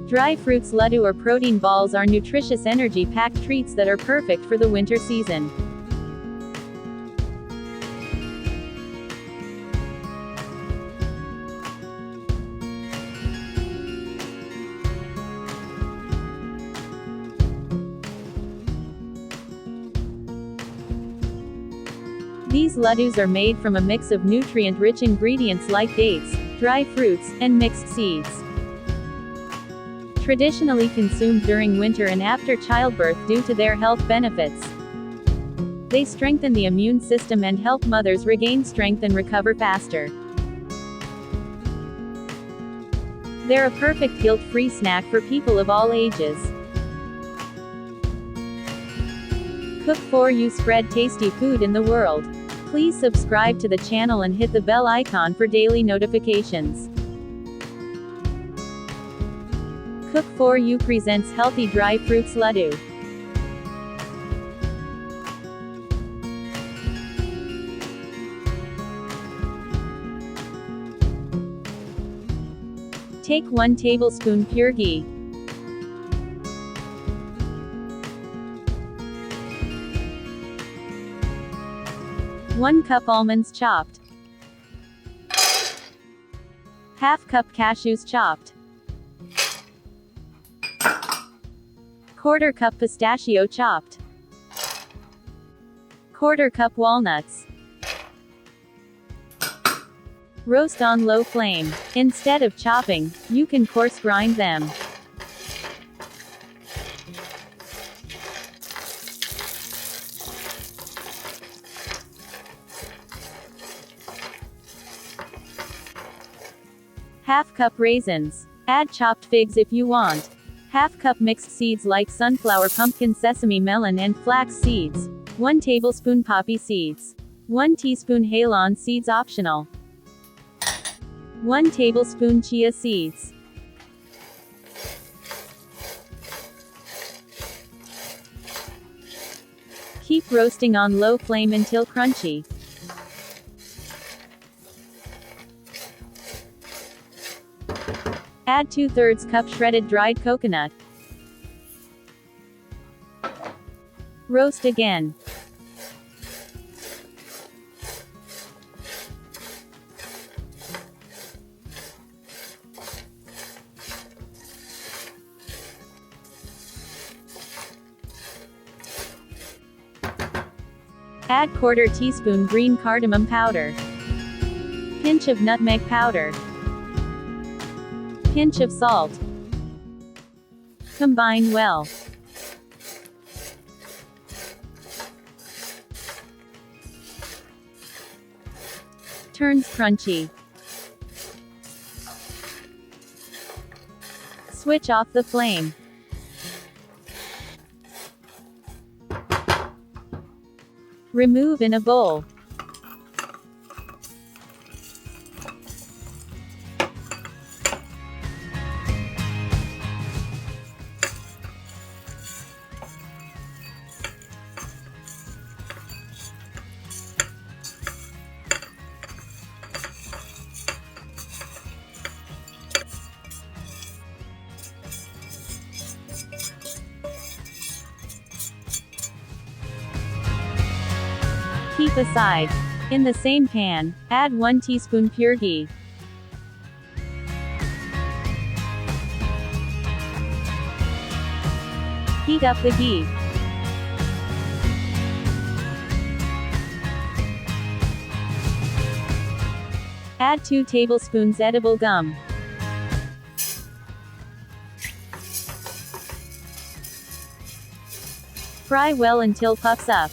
Dry fruits laddu or protein balls are nutritious energy-packed treats that are perfect for the winter season. These laddus are made from a mix of nutrient-rich ingredients like dates, dry fruits, and mixed seeds. Traditionally consumed during winter and after childbirth due to their health benefits. They strengthen the immune system and help mothers regain strength and recover faster. They're a perfect guilt-free snack for people of all ages. Cook for you, spread tasty food in the world. Please subscribe to the channel and hit the bell icon for daily notifications. Cook for you presents healthy dry fruits laddu. Take 1 tablespoon pure ghee. 1 cup almonds chopped. Half cup cashews chopped. 1/4 cup pistachio chopped. 1/4 cup walnuts. Roast on low flame. Instead of chopping, you can coarse grind them. Half cup raisins. Add chopped figs if you want. Half cup mixed seeds like sunflower, pumpkin, sesame, melon, and flax seeds. 1 tablespoon poppy seeds. 1 teaspoon halon seeds optional. 1 tablespoon chia seeds. Keep roasting on low flame until crunchy. Add 2/3 cup shredded dried coconut. Roast again. Add 1/4 teaspoon green cardamom powder. Pinch of nutmeg powder. Pinch of salt. Combine well. Turns crunchy. Switch off the flame. Remove in a bowl. Keep aside. In the same pan, add 1 teaspoon pure ghee. Heat up the ghee. Add 2 tablespoons edible gum. Fry well until puffs up.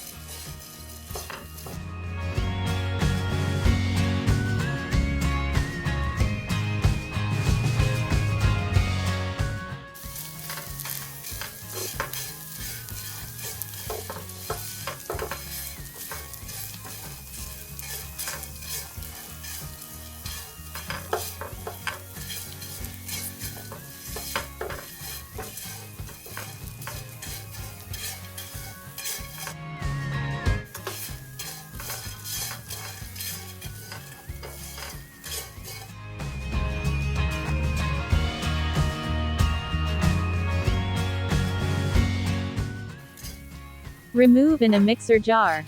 Remove in a mixer jar.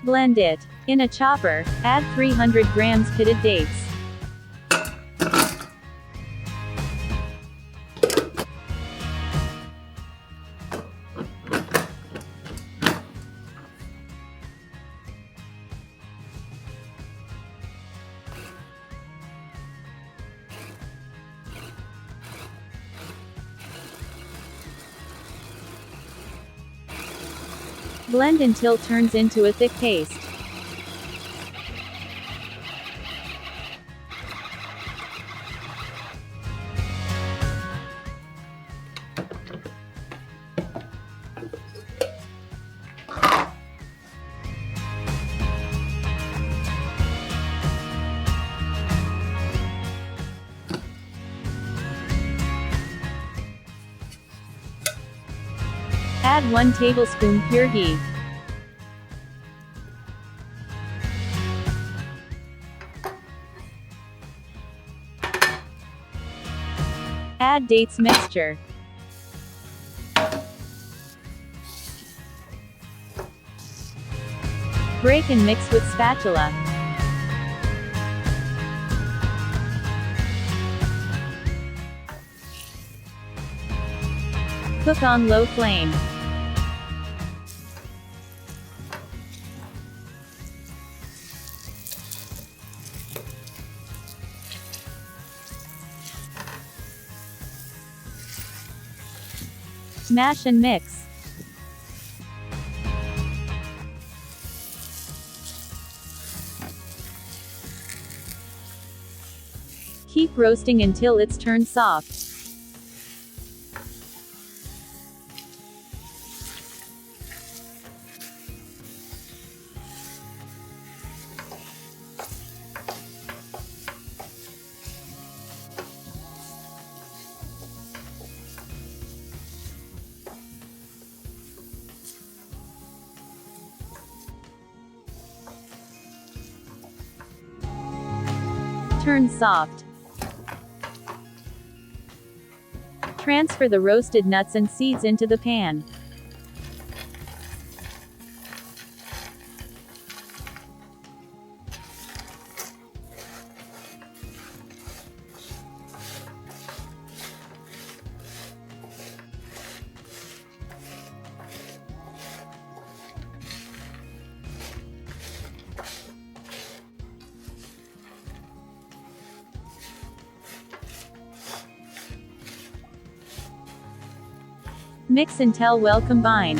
Blend it. In a chopper, add 300 grams pitted dates. Blend until turns into a thick paste. Add 1 tablespoon pure ghee. Add dates mixture. Break and mix with spatula. Cook on low flame. Mash and mix. Keep roasting until it's turned soft. Turn soft. Transfer the roasted nuts and seeds into the pan. Mix until well combined.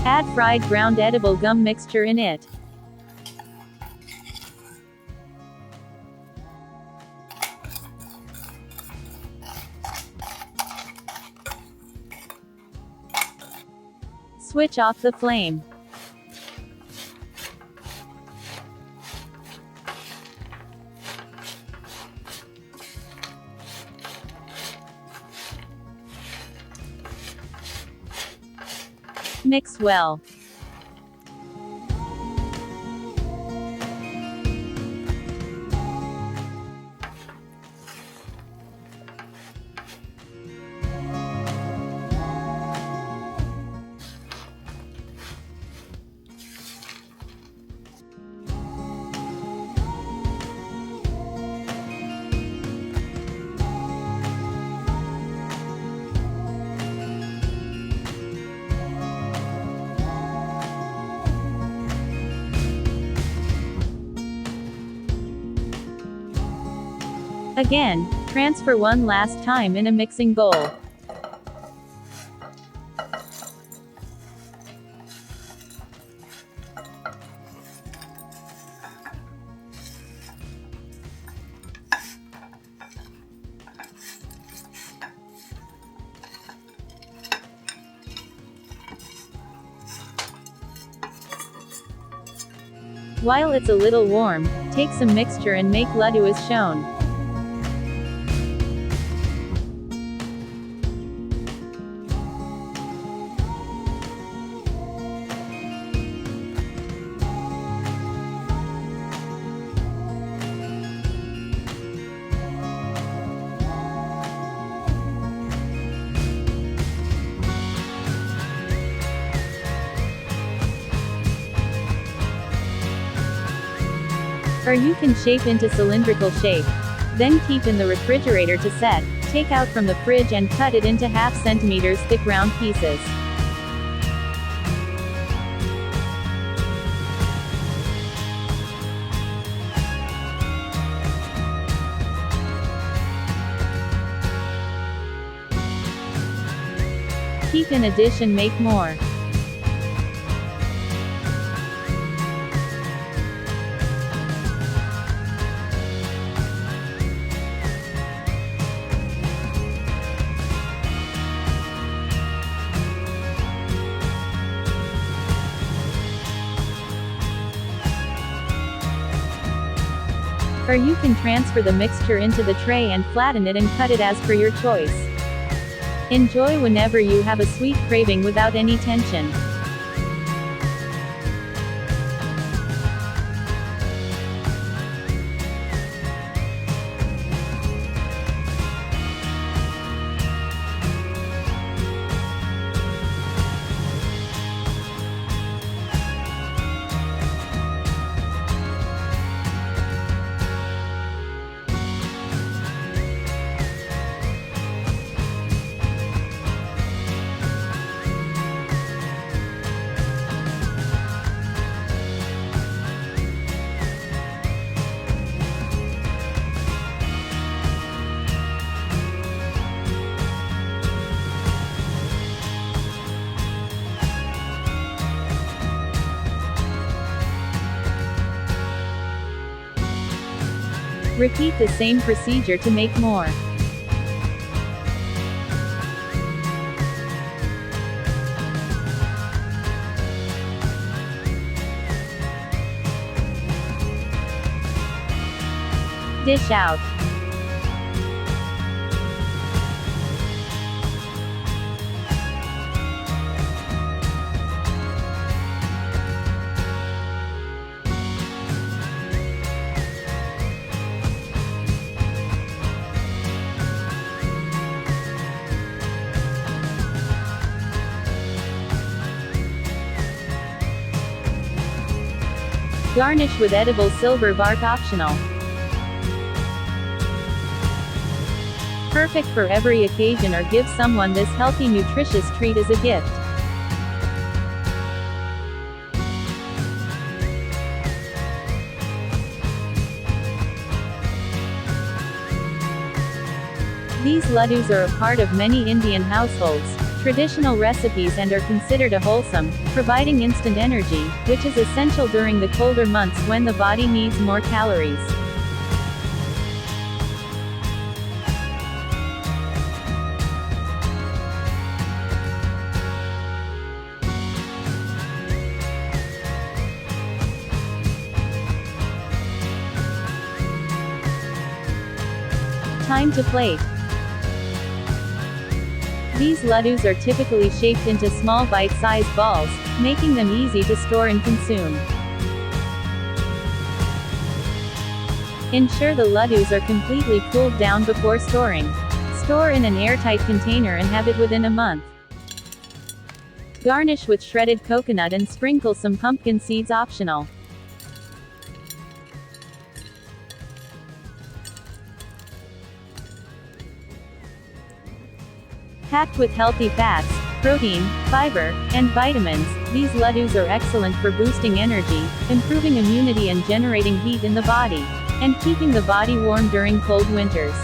Add fried ground edible gum mixture in it. Switch off the flame. Mix well. Again, transfer one last time in a mixing bowl. While it's a little warm, take some mixture and make laddu as shown. Or you can shape into cylindrical shape. Then keep in the refrigerator to set. Take out from the fridge and cut it into 1/2 cm thick round pieces. Keep in a dish and make more. Or you can transfer the mixture into the tray and flatten it and cut it as per your choice. Enjoy whenever you have a sweet craving without any tension. Repeat the same procedure to make more. Dish out. Garnish with edible silver bark optional. Perfect for every occasion or give someone this healthy nutritious treat as a gift. These laddus are a part of many Indian households, traditional recipes and are considered a wholesome, providing instant energy, which is essential during the colder months when the body needs more calories. Time to plate. These laddus are typically shaped into small bite-sized balls, making them easy to store and consume. Ensure the laddus are completely cooled down before storing. Store in an airtight container and have it within a month. Garnish with shredded coconut and sprinkle some pumpkin seeds optional. Packed with healthy fats, protein, fiber, and vitamins, these laddus are excellent for boosting energy, improving immunity and generating heat in the body. and keeping the body warm during cold winters.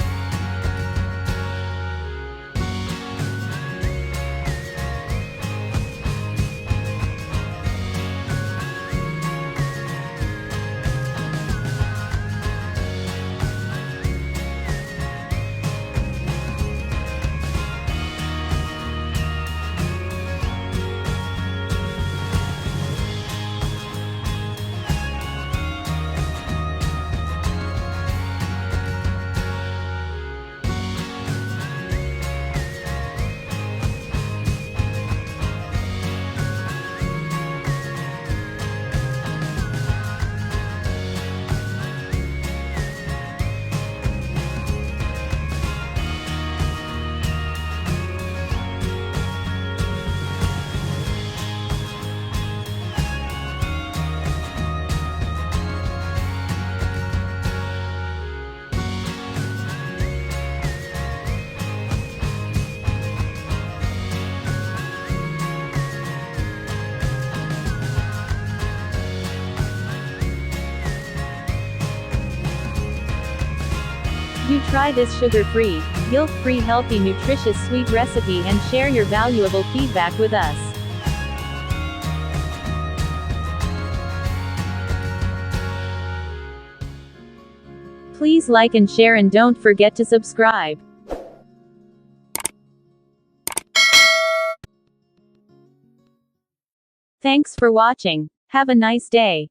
Do try this sugar-free, guilt-free, healthy, nutritious sweet recipe and share your valuable feedback with us. Please like and share and don't forget to subscribe. Thanks for watching. Have a nice day.